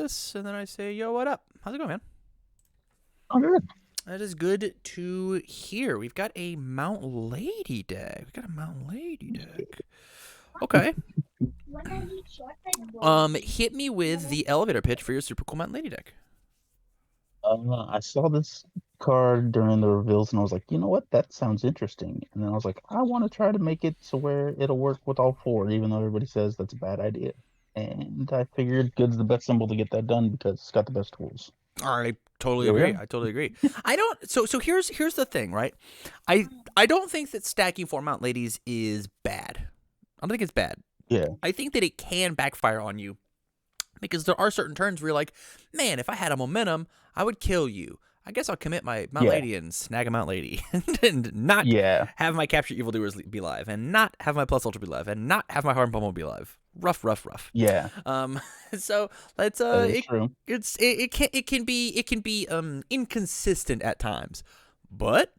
this, and then I say, yo, what up? How's it going, man? Oh, good. That is good to hear. We've got a Mount Lady deck. Okay. Hit me with the elevator pitch for your super cool Mount Lady deck. I saw this card during the reveals, and I was like, you know what? That sounds interesting. And then I was like, I want to try to make it so where it'll work with all four, even though everybody says that's a bad idea. And I figured good's the best symbol to get that done because it's got the best tools. I totally Here we agree. are. I totally agree. I don't. So here's the thing, right? I don't think that stacking four Mount Ladies is bad. I don't think it's bad. Yeah. I think that it can backfire on you because there are certain turns where you're like, man, if I had a momentum, I would kill you. I guess I'll commit my Mount Lady and snag a Mount Lady and not have my capture evildoers be live and not have my plus ultra be live and not have my harm pummel be live. Rough. Yeah. So let's true. it can be inconsistent at times, but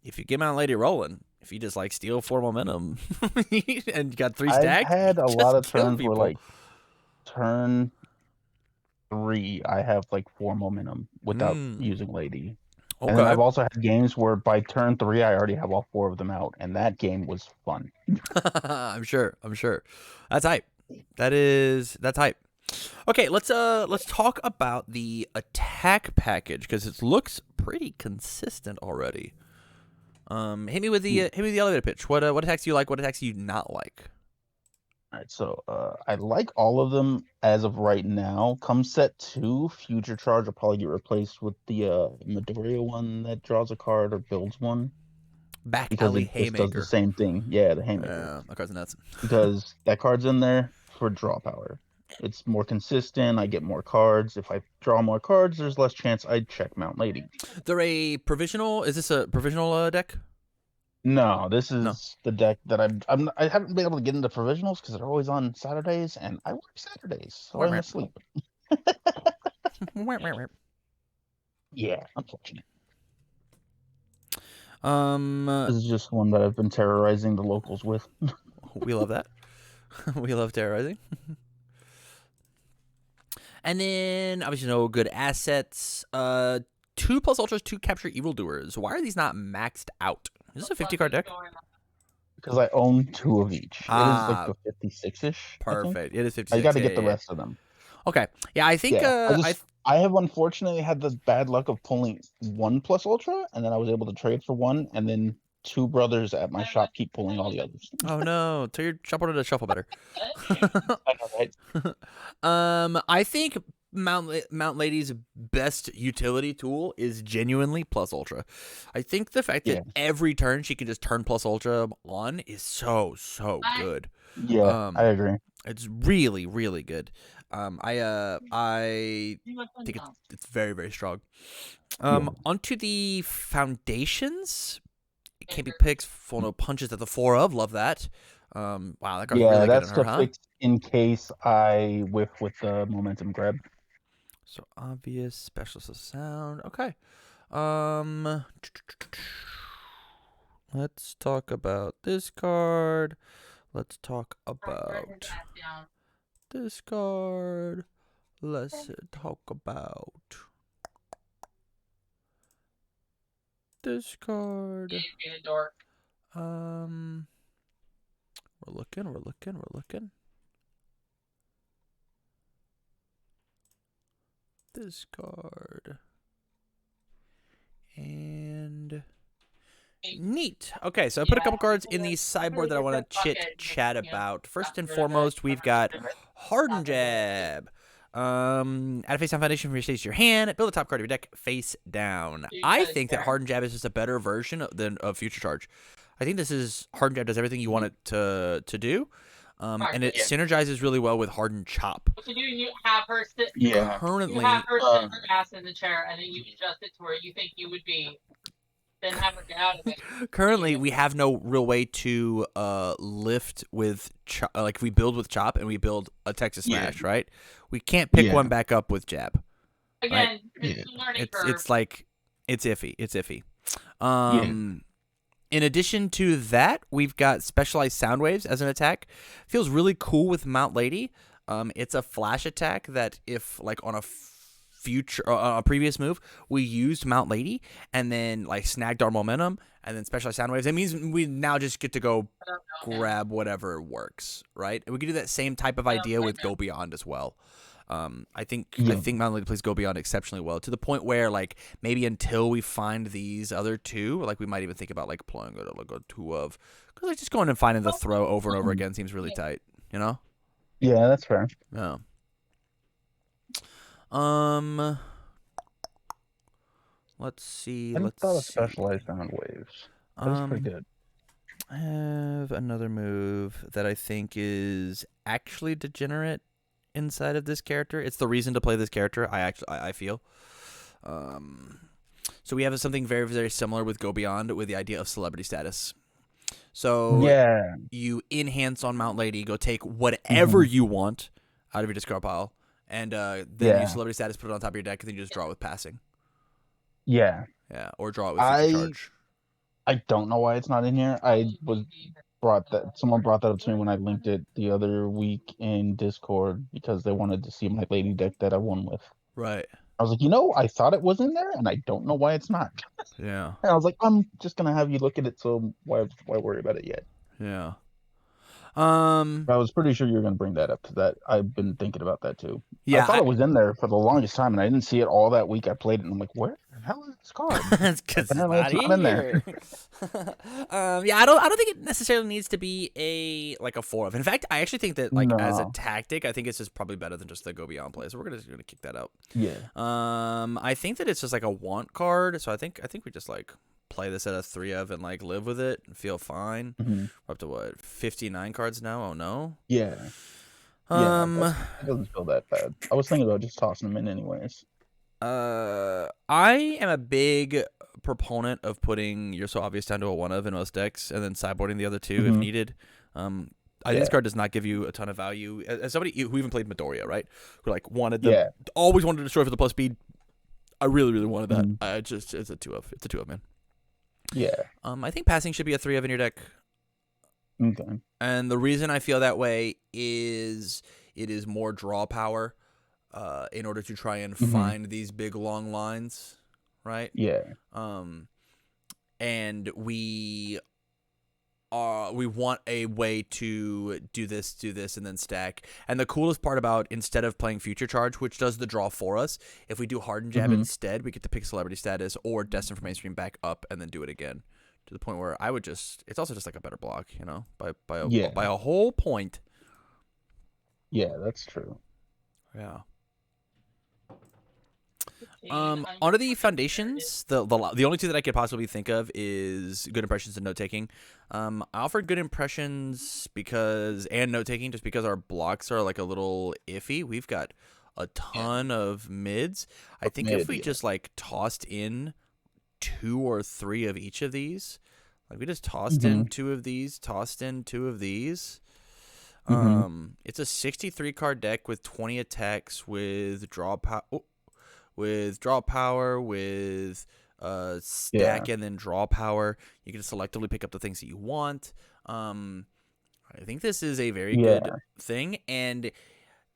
if you get Mount Lady rolling, if you just like steal 4 momentum and you got 3 stacks, I've had a lot of turns where like turn 3 I have like 4 momentum without using Lady. Okay. And then I've also had games where by turn 3 I already have all 4 of them out, and that game was fun. I'm sure. That's hype. That's hype. Okay, let's talk about the attack package because it looks pretty consistent already. Hit me with the elevator pitch. What attacks do you like? What attacks do you not like? All right, so I like all of them as of right now. Come set 2, Future Charge will probably get replaced with the Midoriya one that draws a card or builds one. Back alley Haymaker. Just does the same thing. Yeah, the Haymaker. Yeah, that card's nuts. Because that card's in there for draw power. It's more consistent. I get more cards. If I draw more cards, there's less chance I'd check Mount Lady. They're a provisional. Is this a provisional deck? No, this is the deck that I haven't been able to get into provisionals because they're always on Saturdays, and I work Saturdays, so I'm asleep. Yeah, unfortunate. This is just one that I've been terrorizing the locals with. We love that. We love terrorizing. And then obviously no good assets. 2 plus ultras, 2 capture evildoers. Why are these not maxed out? Is this a 50 card deck? Because I own 2 of each. It is like the 56-ish. Perfect. It is 56. I got to get the rest of them. Okay. Yeah, I think I have unfortunately had the bad luck of pulling 1 plus ultra, and then I was able to trade for 1, and then 2 brothers at my shop keep pulling all the others. Oh no! Tell your shop owner to shuffle better. I know, right? I think Mount Lady's best utility tool is genuinely plus ultra. I think the fact that every turn she can just turn plus ultra on is so good. Yeah, I agree. It's really, really good. I think it's very, very strong. Onto the foundations. It can't be picks. Full no punches at the 4 of. Love that. Wow, that card's really good in her, huh? Fix in case I whiff with the momentum grab. So obvious, specialist of sound. Okay. Let's talk about this card. Let's talk about this card. Let's talk about this card. We're looking. This card. And neat. Okay, so I put a couple cards in the sideboard that I want to chat about. First and foremost, we've got Hardened Jab. Add a face down foundation from your stage to your hand. Build the top card of your deck face down. I think that Hardened Jab is just a better version of Future Charge. I think this is Hardened Jab does everything you want it to do. And it synergizes really well with Hardened Chop. What you do, you have her sit. Currently, you have her sit her ass in the chair, and then you adjust it to where you think you would be. Then have her get out of it. Currently, we have no real way to lift with like we build with Chop and we build a Texas Smash, right? We can't pick one back up with Jab. Again, it's a learning curve. It's like it's iffy. In addition to that, we've got specialized sound waves as an attack. Feels really cool with Mount Lady. It's a flash attack that if like on a a previous move we used Mount Lady and then like snagged our momentum and then specialized sound waves, it means we now just get to go I don't know. grab whatever works, right? And we can do that same type of idea with Go Beyond as well. I think Yeah. Mount Lady plays Go Beyond exceptionally well to the point where like maybe until we find these other two, like we might even think about like deploying a two of, because like just going and finding the throw over and over again seems really tight, you know? Yeah, that's fair. Yeah. Let's see. I Let's thought of see. specialized sound waves. That's pretty good. I have another move that I think is actually degenerate inside of this character. It's the reason to play this character. I feel. So we have something very, very similar with Go Beyond with the idea of celebrity status. So Yeah. you enhance on Mount Lady, go take whatever you want out of your discard pile, and then use celebrity status, put it on top of your deck, and then you just draw it with passing. Yeah. Yeah, or draw it with future charge. I don't know why it's not in here. Someone brought that up to me when I linked it the other week in Discord because they wanted to see my lady deck that I won with. Right. I was like, I thought it was in there, and I don't know why it's not. Yeah. And I was like, I'm just gonna have you look at it, so why worry about it yet? Yeah. I was pretty sure you were gonna bring that up because that I've been thinking about that too. Yeah, I thought it was in there for the longest time, and I didn't see it all that week. I played it, and I'm like, where the hell is this card? It's because Apparently it's not in there. Yeah, I don't think it necessarily needs to be a 4 of. In fact, I actually think that as a No. tactic, I think it's just probably better than just the Go Beyond play. So we're gonna kick that out. Yeah. I think that it's just like a want card. So I think we just like play this at a 3 of and like live with it and feel fine. Mhm. We're up to what, 59 cards now? Oh no. Yeah. It doesn't feel that bad. I was thinking about just tossing them in anyways. I am a big proponent of putting You're So Obvious down to a 1 of in most decks and then sideboarding the other 2 if needed. I think this card does not give you a ton of value. As somebody who even played Midoriya, right? Who like wanted them, always wanted to destroy for the plus speed. I really, really wanted that. It's a 2 of. It's a 2 of, man. Yeah. I think passing should be a 3 of in your deck. Okay. And the reason I feel that way is it is more draw power in order to try and find these big long lines, right? Yeah. And we want a way to do this, and then stack. And the coolest part about, instead of playing Future Charge, which does the draw for us, if we do Hardened Jab instead, we get to pick Celebrity Status or Destined for Mainstream back up and then do it again. To the point where it's also just like a better block, by a whole point. Yeah, that's true. Yeah. Onto the foundations, the only 2 that I could possibly think of is Good Impressions and Note Taking. I offered Good Impressions and Note Taking just because our blocks are like a little iffy. We've got a ton of mids. I think if we just like tossed in 2 or 3 of each of these, like we just tossed in 2 of these, tossed in 2 of these. It's a 63 card deck with 20 attacks with draw power. With draw power, with stack and then draw power. You can selectively pick up the things that you want. I think this is a very good thing. And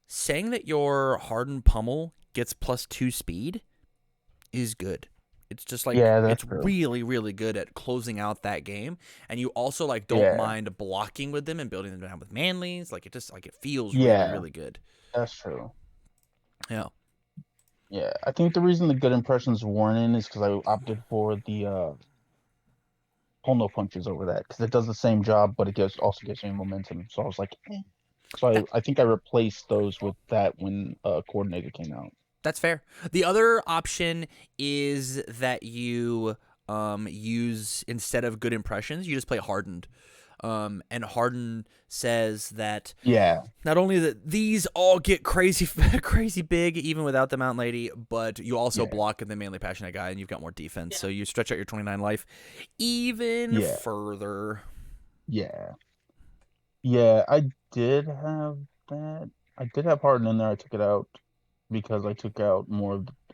saying that your Hardened Pummel gets +2 speed is good. It's just like it's really, really good at closing out that game. And you also like don't mind blocking with them and building them down with manlies. Like it just like it feels really, really good. That's true. Yeah. Yeah, I think the reason the Good Impressions weren't in is because I opted for the Pull No Punches over that, because it does the same job, but it also gives me momentum. So I was like, So I think I replaced those with that when Coordinator came out. That's fair. The other option is that you use, instead of Good Impressions, you just play Hardened. And Harden says that not only that these all get crazy big even without the Mount Lady, but you also block the Manly Passionate guy and you've got more defense. So you stretch out your 29 life even further. Yeah, I did have that. I did have Harden in there. I took it out because I took out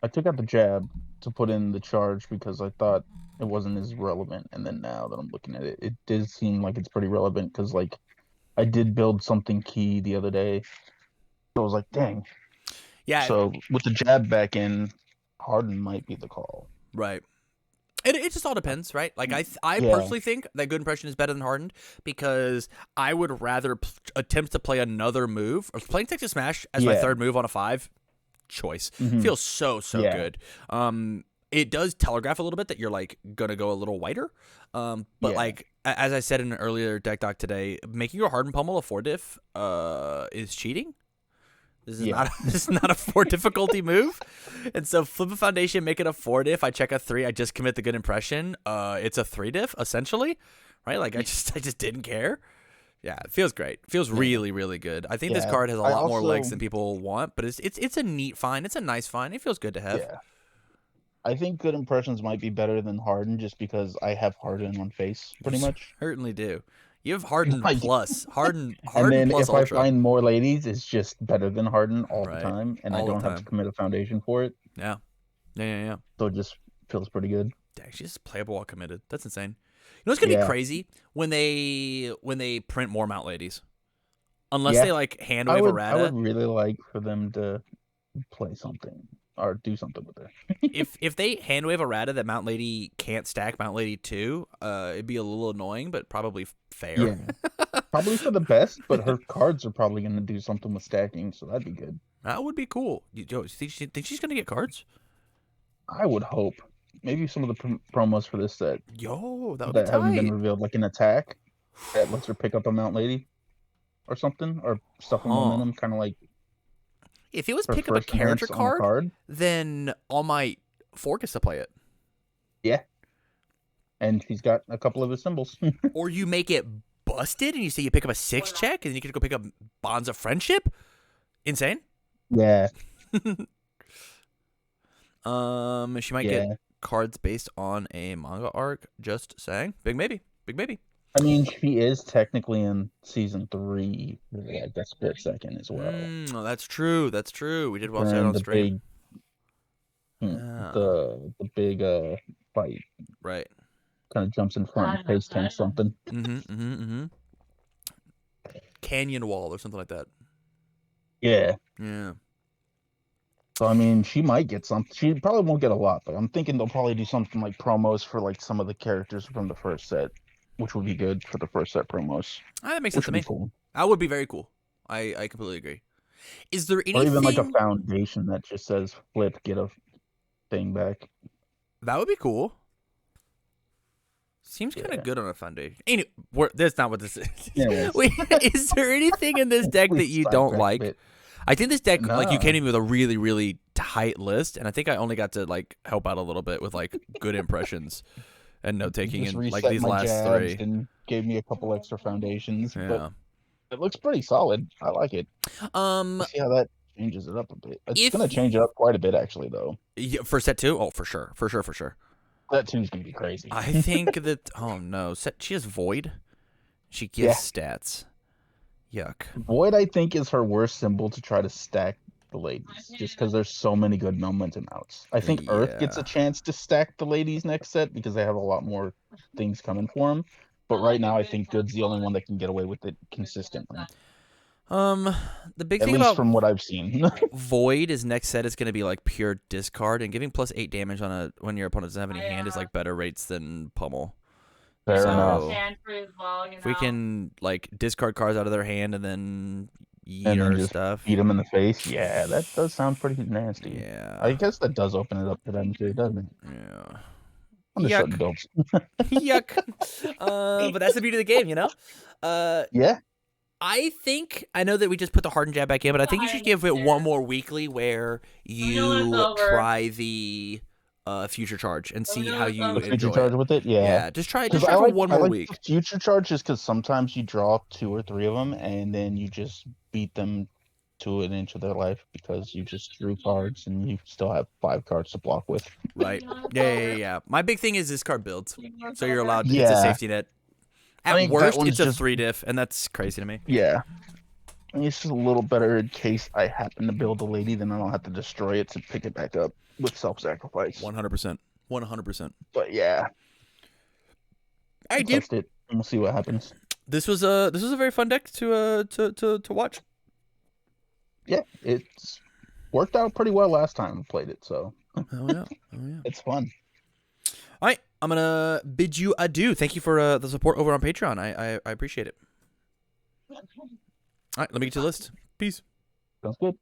I took out the jab to put in the charge because I thought it wasn't as relevant. And then now that I'm looking at it, it did seem like it's pretty relevant because like I did build something key the other day So I was like, dang. Yeah, So with the jab back in, Harden might be the call. right. It just all depends, right? Like I Yeah. personally think that good impression is better than hardened because I would rather attempt to play another move or playing Texas Smash as my Yeah. third move on a 5 choice. Mhm. Feels so Yeah. good. It does telegraph a little bit that you're like gonna go a little whiter. But Yeah. like as I said in an earlier deck doc today, making your hardened pummel a 4 diff is cheating. This is Yeah. this is not a 4 difficulty move. And so flip a foundation, make it a 4 diff. I check a 3, I just commit the good impression. It's a 3 diff, essentially. Right? Like I just didn't care. Yeah, it feels great. It feels really, really good. I think this Yeah. card has a I lot more legs also- than people want, but it's a neat find. It's a nice find. It feels good to have. Yeah. I think good impressions might be better than Harden just because I have Harden on face pretty much. Certainly do. You have Harden Like- plus. Harden And then plus if I Ultra. find more ladies, it's just better than Harden all Right. the time, and All I the don't have to time. commit a foundation for it. Yeah. Yeah. So it just feels pretty good. Dang, she's just playable while committed. That's insane. You know what's gonna be Yeah. crazy when they print more Mount Ladies, unless Yeah. they like hand I wave would errata. really like for them to play something or do something with her. If they hand wave errata that Mount Lady can't stack Mount Lady 2, it'd be a little annoying, but probably fair. Yeah. Probably for the best, but her cards are probably going to do something with stacking, so that'd be good. That would be cool. You think she's gonna get cards? I would hope. Maybe some of the promos for this set Yo, that would that be haven't been tight. revealed, like an attack that lets her pick up a Mount Lady or something, or stuff in Huh. momentum, kind of like If it was her pick up a first enhance character on the card, then All Might 4 gets to play it. Yeah. And he's got a couple of his symbols. Or you make it busted and you say you pick up a 6 check and then you can go pick up Bonds of Friendship. Insane. Yeah. She might get cards based on a manga arc. Just saying. Big maybe. Big maybe. I mean, she is technically in season 3, like that split second as well. Oh, that's true. That's true. We did watch that During on the stream. big, the big fight. Right. Kind of jumps in front and face tanks something. Canyon Wall or something like that. Yeah. Yeah. So I mean, she might get something. She probably won't get a lot, but I'm thinking they'll probably do something like promos for like some of the characters from the first set, which would be good for the first set promos. That makes sense to me. Cool. That would be very cool. I completely agree. Is there anything? Or even like a foundation that just says flip, get a thing back. That would be cool. Seems kind of good on a foundation. Anyway, that's not what this is. Wait, is there anything in this deck that you don't like? I think this deck, like, you came in with a really, really tight list, and I think I only got to like help out a little bit with like good impressions and note taking in like these last 3. And gave me a couple extra foundations. Yeah, but it looks pretty solid. I like it. Let's see how that changes it up a bit. It's gonna change it up quite a bit, actually, though. Yeah, for set 2, oh, for sure. That 2's gonna be crazy. I think that. Oh no, she has Void. She gives stats. Yuck. Void, I think, is her worst symbol to try to stack the ladies, just because there's so many good momentum outs. I think Earth gets a chance to stack the ladies next set because they have a lot more things coming for them. But right now, I think Good's the only one that can get away with it consistently. The big At thing least about from what I've seen, Void is next set is going to be like pure discard, and giving +8 damage on when your opponent doesn't have any hand is like better rates than pummel. Fair So, enough. If we can like discard cards out of their hand and then eat our stuff, beat them in the face. Yeah, that does sound pretty nasty. Yeah, I guess that does open it up to them too, doesn't it? Yeah. Yuck. Builds. Yuck. But that's the beauty of the game, you know. Yeah. I know that we just put the hardened jab back in, but I think you should give it one more weekly where you try the future charge and see how you enjoy future charge it. with it. Yeah, just try I for like, one I more like week. the future charge just because sometimes you draw 2 or 3 of them and then you just beat them to an inch of their life because you just drew cards and you still have 5 cards to block with. Right. Yeah. My big thing is this card builds, so you're allowed. It's a safety net. At worst, it's a 3 diff, and that's crazy to me. Yeah. I mean, it's just a little better in case I happen to build a lady, then I don't have to destroy it to pick it back up with self-sacrifice. 100%. 100%. But yeah. I did. Test it, and we'll see what happens. This was a very fun deck to watch. Yeah, it's worked out pretty well last time I played it, so Oh yeah. Oh yeah. it's fun. All right, I'm gonna bid you adieu. Thank you for the support over on Patreon. I appreciate it. All right, let me get to the list. Peace. Sounds good.